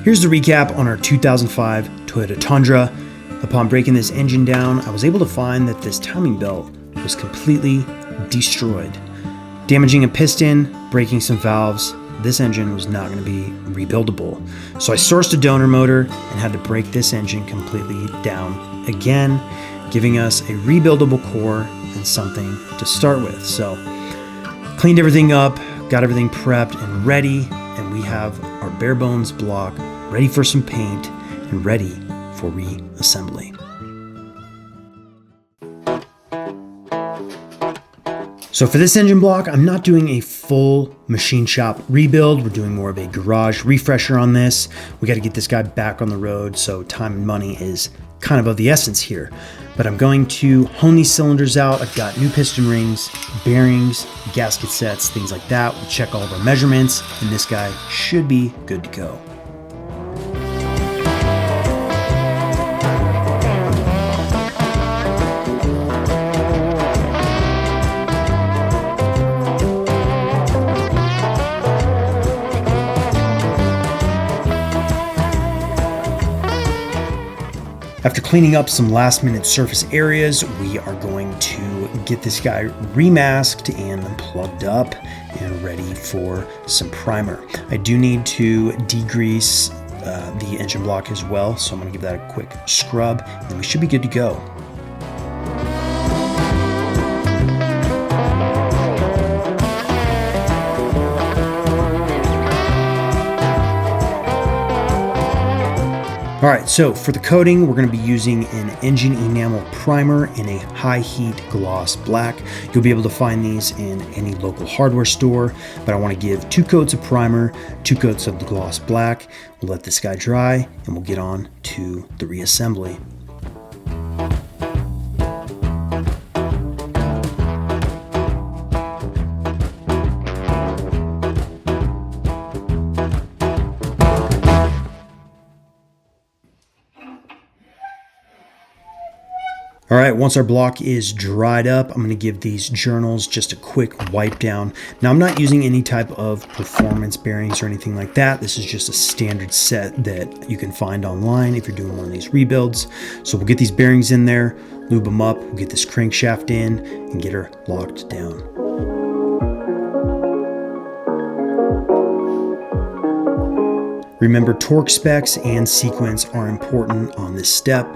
Here's the recap on our 2005 Toyota Tundra. Upon breaking this engine down, I was able to find that this timing belt was completely destroyed. Damaging a piston, breaking some valves, this engine was not going to be rebuildable. So I sourced a donor motor and had to break this engine completely down again, giving us a rebuildable core and something to start with. So cleaned everything up, got everything prepped and ready, and we have our bare bones block ready for some paint and ready for reassembly. So for this engine block, I'm not doing a full machine shop rebuild. We're doing more of a garage refresher on this. We got to get this guy back on the road, so time and money is kind of the essence here. But I'm going to hone these cylinders out. I've got new piston rings, bearings, gasket sets, things like that. We'll check all of our measurements, and this guy should be good to go. After cleaning up some last minute surface areas, we are going to get this guy remasked and plugged up and ready for some primer. I do need to degrease the engine block as well, so I'm going to give that a quick scrub and we should be good to go. All right, so for the coating, we're going to be using an engine enamel primer in a high heat gloss black. You'll be able to find these in any local hardware store, but I want to give 2 coats of primer, 2 coats of the gloss black. We'll let this guy dry and we'll get on to the reassembly. All right, once our block is dried up, I'm going to give these journals just a quick wipe down. Now, I'm not using any type of performance bearings or anything like that. This is just a standard set that you can find online if you're doing one of these rebuilds. So we'll get these bearings in there, lube them up, we'll get this crankshaft in and get her locked down. Remember, torque specs and sequence are important on this step.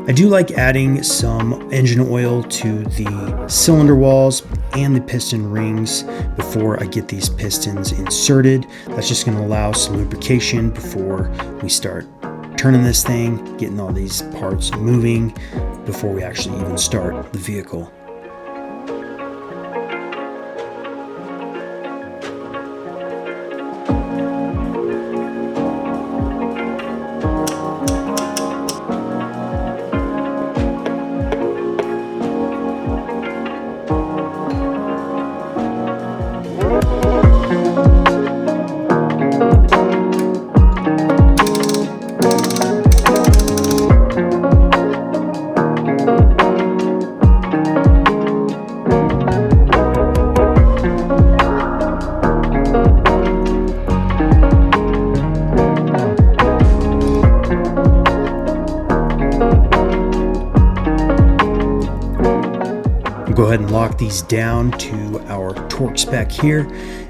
I do like adding some engine oil to the cylinder walls and the piston rings before I get these pistons inserted. That's just going to allow some lubrication before we start turning this thing, getting all these parts moving before we actually even start the vehicle. Go ahead and lock these down to our torque spec here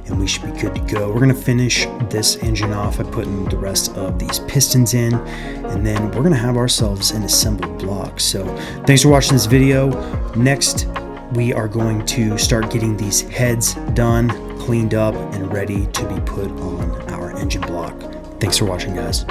and we should be good to go. We're going to finish this engine off by putting the rest of these pistons in, and then we're going to have ourselves an assembled block. So thanks for watching this video. Next, we are going to start getting these heads done, cleaned up, and ready to be put on our engine block. Thanks for watching, guys.